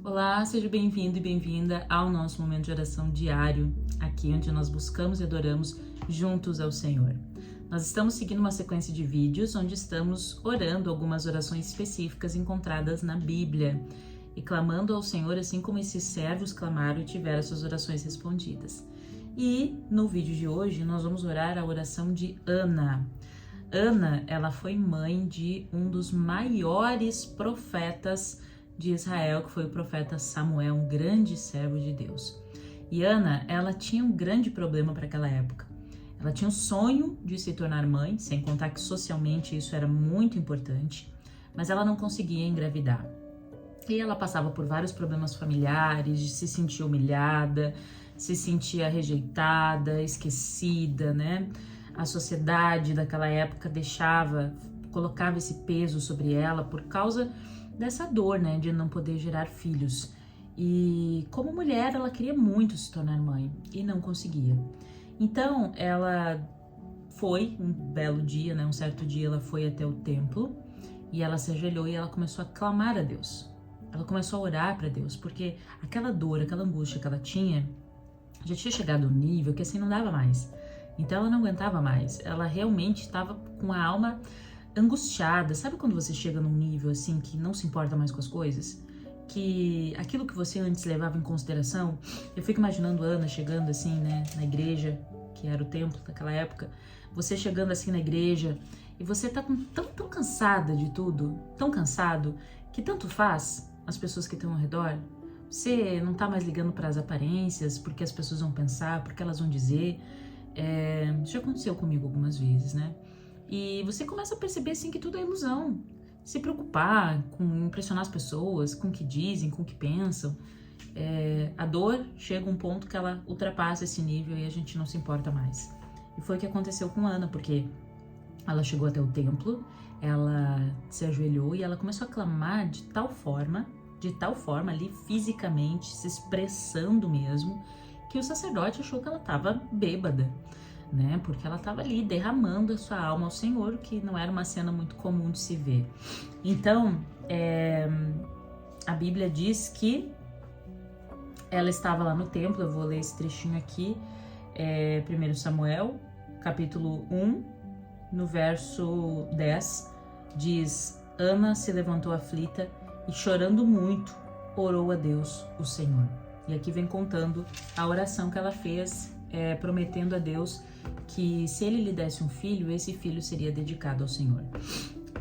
Olá, seja bem-vindo e bem-vinda ao nosso momento de oração diário, aqui onde nós buscamos e adoramos juntos ao Senhor. Nós estamos seguindo uma sequência de vídeos onde estamos orando algumas orações específicas encontradas na Bíblia e clamando ao Senhor assim como esses servos clamaram e tiveram suas orações respondidas. E no vídeo de hoje nós vamos orar a oração de Ana. Ana, ela foi mãe de um dos maiores profetas de Israel, que foi o profeta Samuel, um grande servo de Deus. E Ana, ela tinha um grande problema para aquela época. Ela tinha um sonho de se tornar mãe, sem contar que socialmente isso era muito importante, mas ela não conseguia engravidar. E ela passava por vários problemas familiares, se sentia humilhada, se sentia rejeitada, esquecida, né? A sociedade daquela época colocava esse peso sobre ela por causa dessa dor, né, de não poder gerar filhos. E como mulher, ela queria muito se tornar mãe e não conseguia. Então, ela foi um belo dia, né, um certo dia ela foi até o templo e ela se ajoelhou e ela começou a clamar a Deus. Ela começou a orar para Deus, porque aquela dor, aquela angústia que ela tinha, já tinha chegado um nível que assim não dava mais. Então ela não aguentava mais. Ela realmente estava com a alma angustiada. Sabe quando você chega num nível assim que não se importa mais com as coisas? Que aquilo que você antes levava em consideração, eu fico imaginando Ana chegando assim, né, na igreja, que era o templo daquela época, você chegando assim na igreja e você tá tão cansada de tudo, tão cansado, que tanto faz as pessoas que estão ao redor. Você não tá mais ligando para as aparências, porque as pessoas vão pensar, porque elas vão dizer. Isso já aconteceu comigo algumas vezes, né? E você começa a perceber assim que tudo é ilusão. Se preocupar com impressionar as pessoas, com o que dizem, com o que pensam. A dor chega a um ponto que ela ultrapassa esse nível e a gente não se importa mais. E foi o que aconteceu com Ana, porque ela chegou até o templo, ela se ajoelhou e ela começou a clamar de tal forma ali fisicamente, se expressando mesmo, que o sacerdote achou que ela estava bêbada, né? Porque ela estava ali derramando a sua alma ao Senhor, que não era uma cena muito comum de se ver. Então, a Bíblia diz que ela estava lá no templo. Eu vou ler esse trechinho aqui, 1 Samuel, capítulo 1, no verso 10, diz: Ana se levantou aflita e chorando muito, orou a Deus, o Senhor. E aqui vem contando a oração que ela fez, prometendo a Deus que se ele lhe desse um filho, esse filho seria dedicado ao Senhor.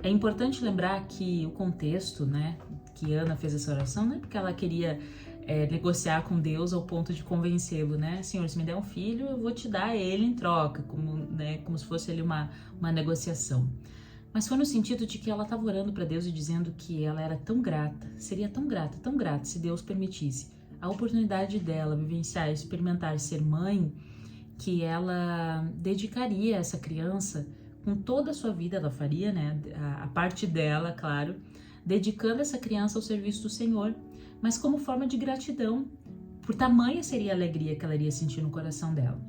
É importante lembrar que o contexto, né, que Ana fez essa oração, não é porque ela queria negociar com Deus ao ponto de convencê-lo, né? Senhor, se me der um filho, eu vou te dar ele em troca, como se fosse ali uma negociação. Mas foi no sentido de que ela estava orando para Deus e dizendo que ela era tão grata, seria tão grata, se Deus permitisse a oportunidade dela vivenciar, experimentar ser mãe, que ela dedicaria essa criança com toda a sua vida. Ela faria, né, a parte dela, claro, dedicando essa criança ao serviço do Senhor, mas como forma de gratidão, por tamanha seria a alegria que ela iria sentir no coração dela.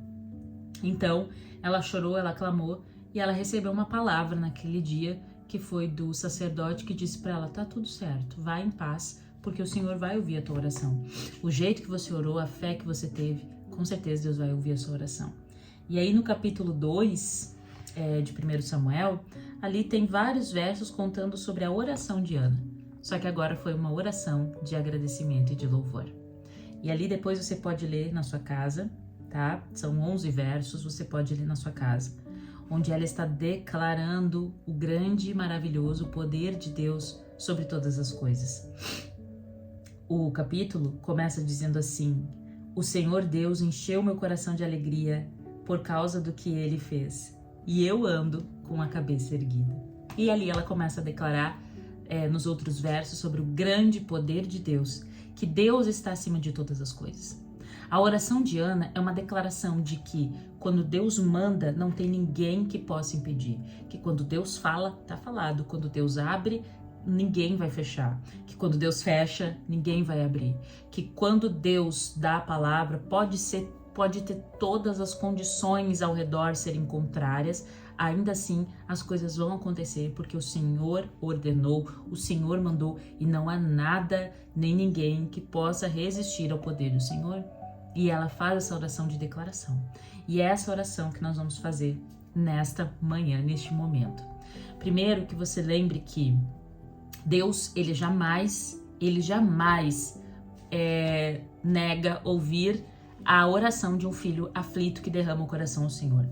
Então, ela chorou, ela clamou, e ela recebeu uma palavra naquele dia, que foi do sacerdote, que disse para ela: tá tudo certo, vai em paz, porque o Senhor vai ouvir a tua oração. O jeito que você orou, a fé que você teve, com certeza Deus vai ouvir a sua oração. E aí no capítulo 2 de 1 Samuel, ali tem vários versos contando sobre a oração de Ana. Só que agora foi uma oração de agradecimento e de louvor. E ali depois você pode ler na sua casa, tá? São 11 versos, você pode ler na sua casa, onde ela está declarando o grande e maravilhoso poder de Deus sobre todas as coisas. O capítulo começa dizendo assim: o Senhor Deus encheu meu coração de alegria por causa do que Ele fez, e eu ando com a cabeça erguida. E ali ela começa a declarar nos outros versos sobre o grande poder de Deus, que Deus está acima de todas as coisas. A oração de Ana é uma declaração de que quando Deus manda, não tem ninguém que possa impedir, que quando Deus fala, tá falado, quando Deus abre, ninguém vai fechar, que quando Deus fecha, ninguém vai abrir, que quando Deus dá a palavra, pode ter todas as condições ao redor serem contrárias, ainda assim as coisas vão acontecer porque o Senhor ordenou, o Senhor mandou e não há nada nem ninguém que possa resistir ao poder do Senhor. E ela faz essa oração de declaração. E é essa oração que nós vamos fazer nesta manhã, neste momento. Primeiro, que você lembre que Deus, ele jamais nega ouvir a oração de um filho aflito que derrama o coração ao Senhor.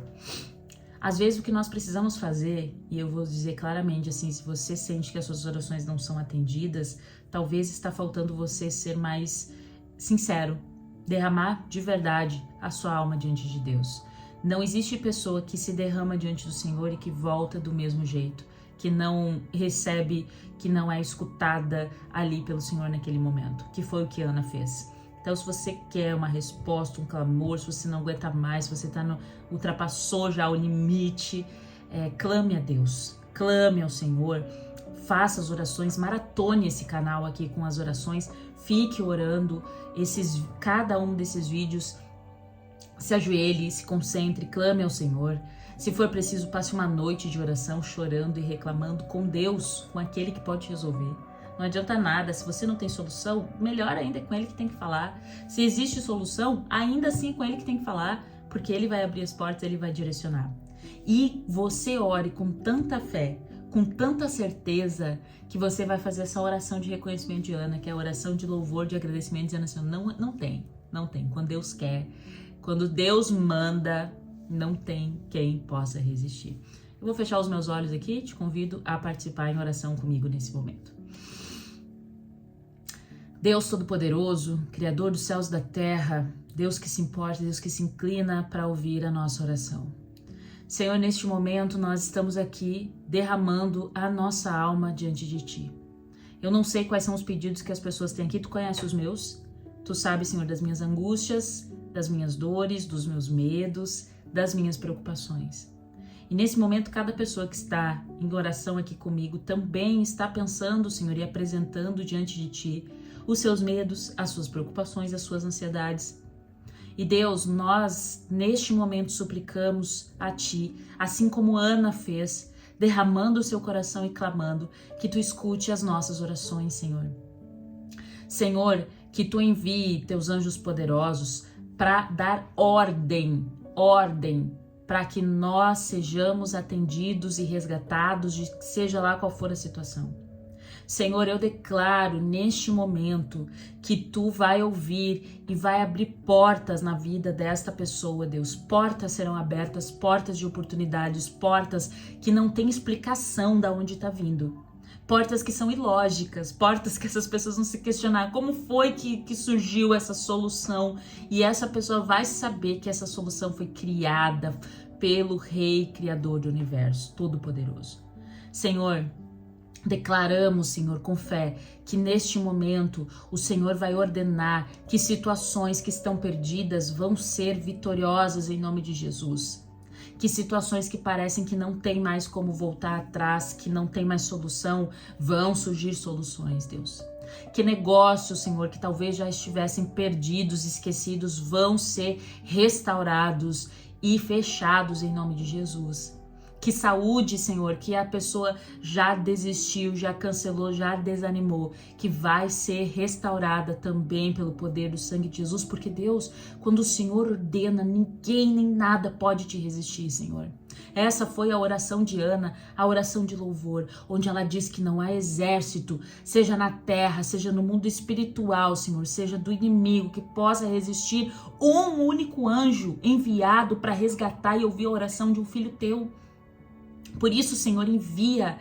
Às vezes o que nós precisamos fazer, e eu vou dizer claramente assim, se você sente que as suas orações não são atendidas, talvez está faltando você ser mais sincero, derramar de verdade a sua alma diante de Deus. Não existe pessoa que se derrama diante do Senhor e que volta do mesmo jeito, que não recebe, que não é escutada ali pelo Senhor naquele momento, que foi o que Ana fez. Então, se você quer uma resposta, um clamor, se você não aguenta mais, se você ultrapassou já o limite, clame a Deus, clame ao Senhor, faça as orações, maratone esse canal aqui com as orações, fique orando, cada um desses vídeos, se ajoelhe, se concentre, clame ao Senhor. Se for preciso, passe uma noite de oração chorando e reclamando com Deus, com aquele que pode resolver. Não adianta nada, se você não tem solução, melhor ainda é com ele que tem que falar. Se existe solução, ainda assim é com ele que tem que falar, porque ele vai abrir as portas, ele vai direcionar. E você ore com tanta fé, com tanta certeza, que você vai fazer essa oração de reconhecimento de Ana, que é a oração de louvor, de agradecimento, dizendo assim, não tem. Quando Deus quer, quando Deus manda, não tem quem possa resistir. Eu vou fechar os meus olhos aqui e te convido a participar em oração comigo nesse momento. Deus Todo-Poderoso, Criador dos céus e da terra, Deus que se importa, Deus que se inclina para ouvir a nossa oração. Senhor, neste momento nós estamos aqui derramando a nossa alma diante de Ti. Eu não sei quais são os pedidos que as pessoas têm aqui, Tu conhece os meus. Tu sabes, Senhor, das minhas angústias, das minhas dores, dos meus medos, das minhas preocupações. E nesse momento, cada pessoa que está em oração aqui comigo também está pensando, Senhor, e apresentando diante de Ti os seus medos, as suas preocupações, as suas ansiedades. E Deus, nós neste momento suplicamos a Ti, assim como Ana fez, derramando o seu coração e clamando, que Tu escute as nossas orações, Senhor. Senhor, que Tu envie Teus anjos poderosos para dar ordem, para que nós sejamos atendidos e resgatados, seja lá qual for a situação. Senhor, eu declaro neste momento que Tu vai ouvir e vai abrir portas na vida desta pessoa, Deus. Portas serão abertas, portas de oportunidades, portas que não tem explicação de onde está vindo. Portas que são ilógicas, portas que essas pessoas vão se questionar como foi que surgiu essa solução. E essa pessoa vai saber que essa solução foi criada pelo Rei Criador do Universo, Todo-Poderoso. Senhor, declaramos, Senhor, com fé, que neste momento o Senhor vai ordenar que situações que estão perdidas vão ser vitoriosas em nome de Jesus. Que situações que parecem que não tem mais como voltar atrás, que não tem mais solução, vão surgir soluções, Deus. Que negócios, Senhor, que talvez já estivessem perdidos, esquecidos, vão ser restaurados e fechados em nome de Jesus. Que saúde, Senhor, que a pessoa já desistiu, já cancelou, já desanimou, que vai ser restaurada também pelo poder do sangue de Jesus, porque Deus, quando o Senhor ordena, ninguém nem nada pode te resistir, Senhor. Essa foi a oração de Ana, a oração de louvor, onde ela diz que não há exército, seja na terra, seja no mundo espiritual, Senhor, seja do inimigo, que possa resistir um único anjo enviado para resgatar e ouvir a oração de um filho teu. Por isso, Senhor, envia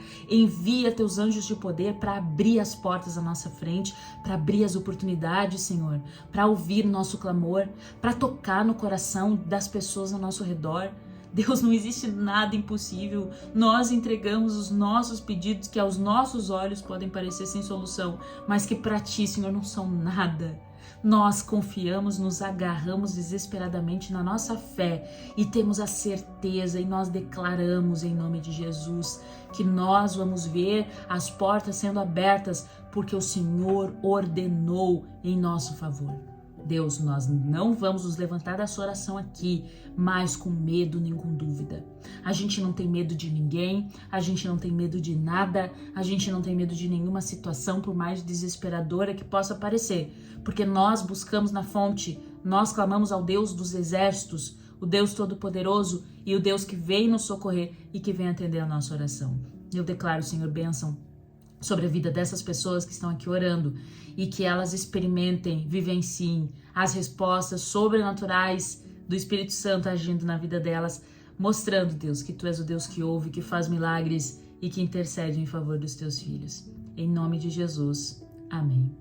Teus anjos de poder para abrir as portas à nossa frente, para abrir as oportunidades, Senhor, para ouvir nosso clamor, para tocar no coração das pessoas ao nosso redor. Deus, não existe nada impossível. Nós entregamos os nossos pedidos que aos nossos olhos podem parecer sem solução, mas que para Ti, Senhor, não são nada. Nós confiamos, nos agarramos desesperadamente na nossa fé e temos a certeza, e nós declaramos em nome de Jesus que nós vamos ver as portas sendo abertas porque o Senhor ordenou em nosso favor. Deus, nós não vamos nos levantar dessa oração aqui, mais com medo nem com dúvida. A gente não tem medo de ninguém, a gente não tem medo de nada, a gente não tem medo de nenhuma situação, por mais desesperadora que possa parecer, porque nós buscamos na fonte, nós clamamos ao Deus dos exércitos, o Deus Todo-Poderoso e o Deus que vem nos socorrer e que vem atender a nossa oração. Eu declaro, Senhor, bênção sobre a vida dessas pessoas que estão aqui orando e que elas experimentem, vivenciem as respostas sobrenaturais do Espírito Santo agindo na vida delas, mostrando, Deus, que Tu és o Deus que ouve, que faz milagres e que intercede em favor dos Teus filhos. Em nome de Jesus. Amém.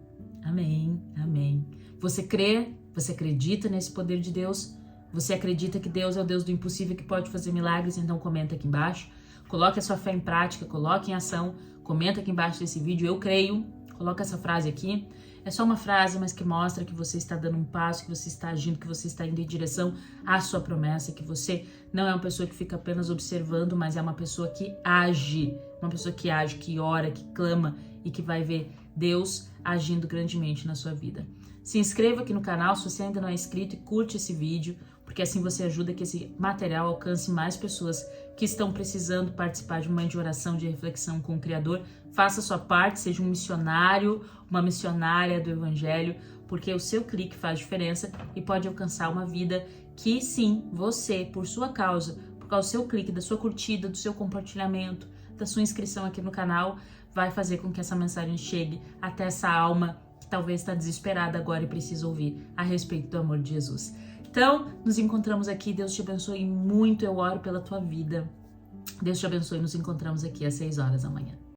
Amém. Amém. Você crê? Você acredita nesse poder de Deus? Você acredita que Deus é o Deus do impossível que pode fazer milagres? Então comenta aqui embaixo. Coloque a sua fé em prática, coloque em ação. Comenta aqui embaixo desse vídeo, eu creio. Coloca essa frase aqui. É só uma frase, mas que mostra que você está dando um passo, que você está agindo, que você está indo em direção à sua promessa, que você não é uma pessoa que fica apenas observando, mas é uma pessoa que age. Uma pessoa que age, que ora, que clama e que vai ver Deus agindo grandemente na sua vida. Se inscreva aqui no canal se você ainda não é inscrito e curte esse vídeo, porque assim você ajuda que esse material alcance mais pessoas que estão precisando participar de um momento de oração, de reflexão com o Criador. Faça a sua parte, seja um missionário, uma missionária do Evangelho, porque o seu clique faz diferença e pode alcançar uma vida que sim, você, por sua causa, por causa do seu clique, da sua curtida, do seu compartilhamento, da sua inscrição aqui no canal, vai fazer com que essa mensagem chegue até essa alma que talvez está desesperada agora e precisa ouvir a respeito do amor de Jesus. Então, nos encontramos aqui. Deus te abençoe muito. Eu oro pela tua vida. Deus te abençoe. Nos encontramos aqui às 6 horas da manhã.